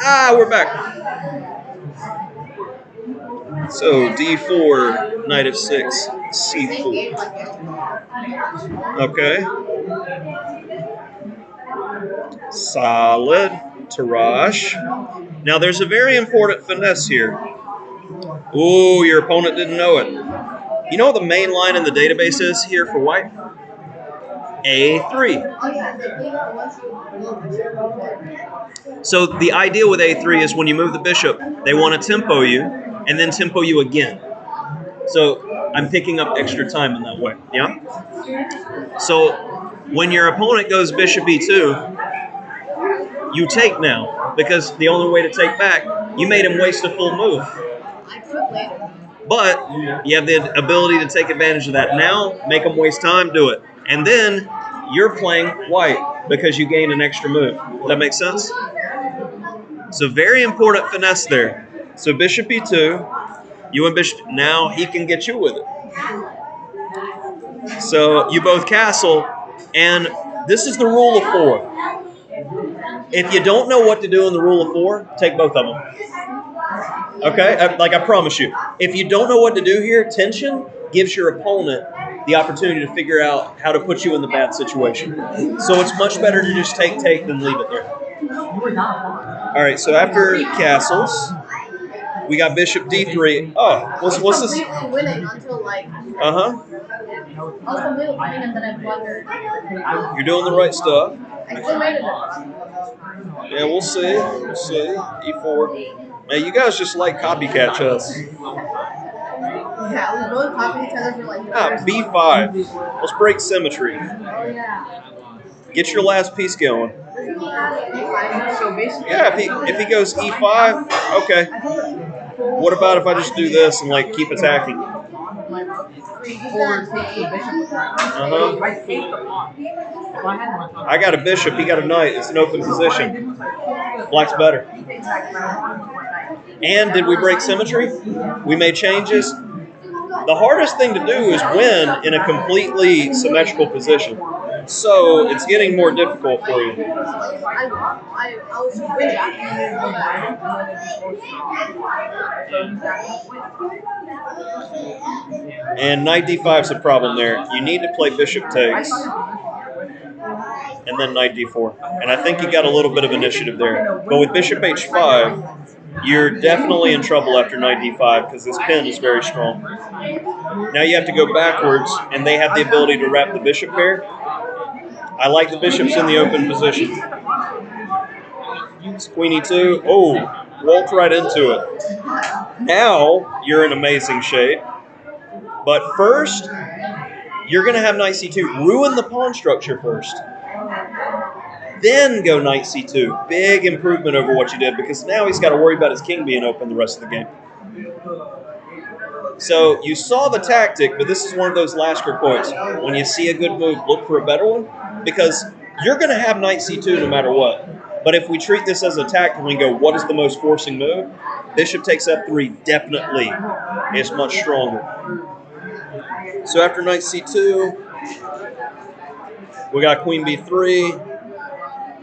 Ah, we're back. So d4, knight of 6, c4. Okay. Solid. Tarrasch. Now there's a very important finesse here. Ooh, your opponent didn't know it. You know what the main line in the database is here for white? A3. So the idea with A3 is when you move the bishop, they want to tempo you and then tempo you again. So I'm picking up extra time in that way. Yeah? So when your opponent goes bishop E2, you take now because the only way to take back, you made him waste a full move. But you have the ability to take advantage of that now, make them waste time, do it. And then you're playing white because you gain an extra move. Does that make sense? So very important finesse there. So bishop E2, you and bishop, now he can get you with it. So you both castle, and this is the rule of 4. If you don't know what to do in the rule of 4, take both of them. Okay? Like I promise you. If you don't know what to do here, tension gives your opponent the opportunity to figure out how to put you in the bad situation. So it's much better to just take than leave it there. All right, so after castles, we got bishop d3. Oh, what's this? Uh-huh. You're doing the right stuff. Yeah, we'll see. We'll see. E4. Man, you guys just like copycat chess. Yeah, we both copied each other for like. B5. Let's break symmetry. Get your last piece going. Yeah, if he goes E5, okay. What about if I just do this and like keep attacking? I got a bishop, he got a knight. It's an open position. Black's better. And did we break symmetry? We made changes. The hardest thing to do is win in a completely symmetrical position. So it's getting more difficult for you. And knight d5 is a problem there. You need to play bishop takes. And then knight d4. And I think you got a little bit of initiative there. But with bishop h5, you're definitely in trouble after knight d5 because this pin is very strong. Now you have to go backwards, and they have the ability to wrap the bishop pair. I like the bishops in the open position. It's queen e2. Oh, walked right into it. Now you're in amazing shape. But first, you're going to have knight c2. Ruin the pawn structure first. Then go knight c2. Big improvement over what you did because now he's got to worry about his king being open the rest of the game. So you saw the tactic, but this is one of those Lasker quotes. When you see a good move, look for a better one because you're going to have knight c2 no matter what. But if we treat this as a tactic and we go, what is the most forcing move? Bishop takes f3 definitely is much stronger. So after knight c2, we got queen b3.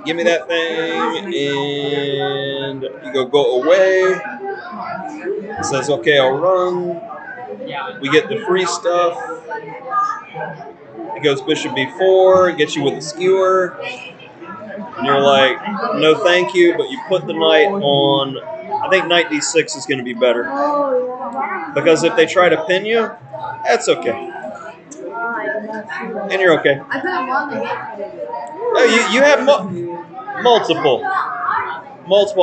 Give me that thing, and you go away. It says, okay, I'll run. We get the free stuff. It goes bishop b4, gets you with a skewer. And you're like, no thank you, but you put the knight on, I think knight d6 is going to be better. Because if they try to pin you, that's okay. And you're okay. Oh, you have multiple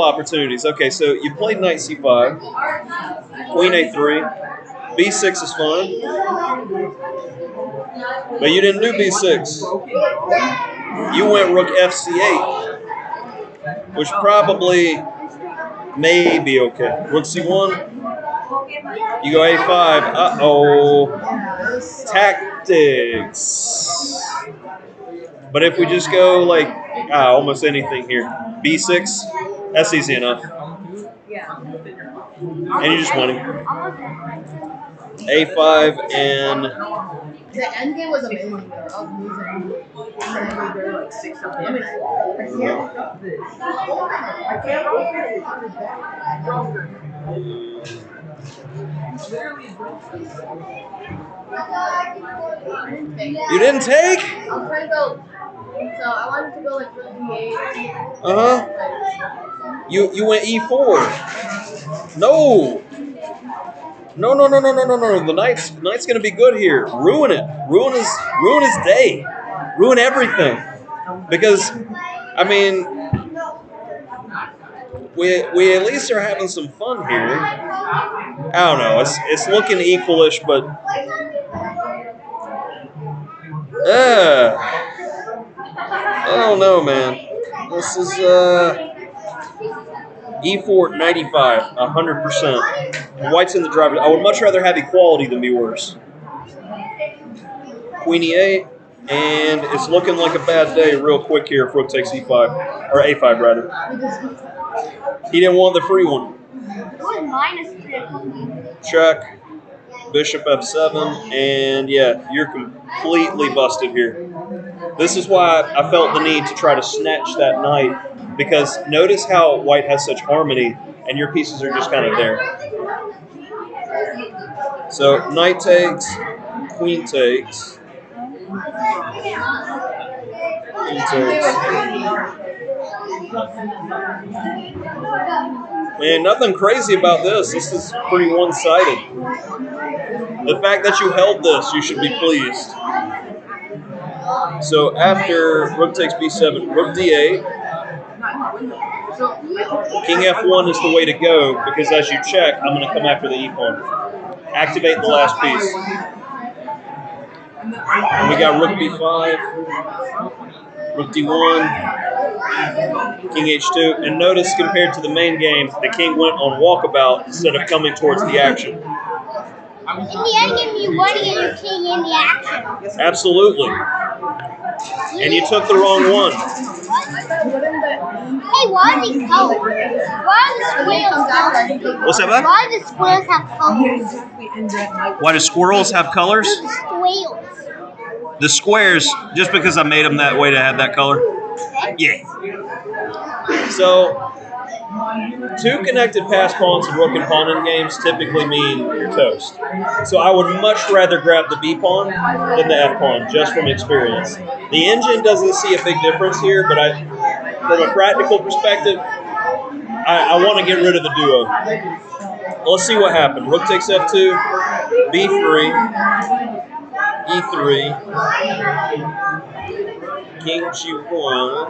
opportunities. Okay, so you played knight c5, queen a3, b6 is fine, but you didn't do b6. You went rook fc8, which probably may be okay. Rook c1, you go a5. Uh-oh. Tactics. But if we just go like almost anything here, b6, that's easy enough. And you're just winning. A5 and The end game was amazing though. I was losing. I mean, you didn't take? I was trying to go. So I wanted to go like rook d8. You went E4. No. No. The knight's gonna be good here. Ruin it. Ruin his day. Ruin everything. Because I mean, we at least are having some fun here. I don't know. It's looking equalish, but I don't know, man. This is E4 95, 100%. White's in the driver's. I would much rather have equality than be worse. Queen E8, and it's looking like a bad day real quick here if Rook takes E5, or A5 rather. He didn't want the free one. Check. Bishop F7, and yeah, you're completely busted here. This is why I felt the need to try to snatch that knight, because notice how White has such harmony, and your pieces are just kind of there. So knight takes, queen takes, queen takes. Man, nothing crazy about this. This is pretty one-sided. The fact that you held this, you should be pleased. So after rook takes b7, rook d8, king f1 is the way to go, because as you check, I'm going to come after the e-pawn. Activate the last piece. And we got rook b5, rook d1, king h2, and notice compared to the main game, the king went on walkabout instead of coming towards the action. In the end game, you want to get your king in the action. Absolutely. And you took the wrong one. Hey, why are these colors? Why are the squares colors? What's that, bud? Why do the squares have colors? Why do squirrels have colors? The squares. The squares, just because I made them that way to have that color. Yeah. So, two connected pass pawns in rook and pawn in games typically mean you're toast. So I would much rather grab the B pawn than the F pawn, just from experience. The engine doesn't see a big difference here, but from a practical perspective, I want to get rid of the duo. Let's see what happened. Rook takes F2, B3, E3, King G1.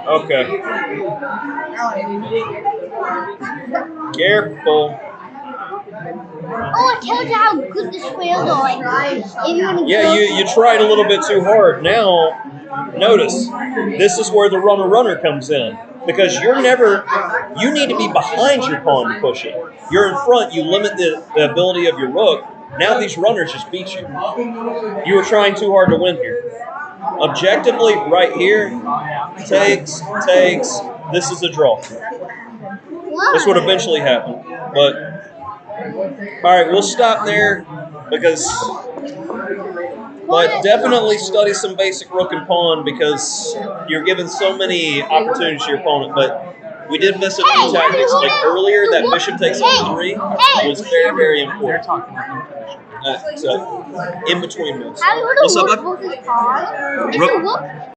Okay. Careful. Oh, it tells you how good the squares are. Yeah, you tried a little bit too hard. Now, notice, this is where the runner comes in. Because you need to be behind your pawn to push it. You're in front, you limit the ability of your rook. Now these runners just beat you. You were trying too hard to win here. Objectively, right here, takes, this is a draw. This would eventually happen. But, all right, we'll stop there but definitely study some basic rook and pawn, because you're giving so many opportunities to your opponent. But we did miss a few tactics. Like earlier, that bishop takes e3 was very, very important. So, in between moves. How do you What's up, bud? rook is pawn? It's a rook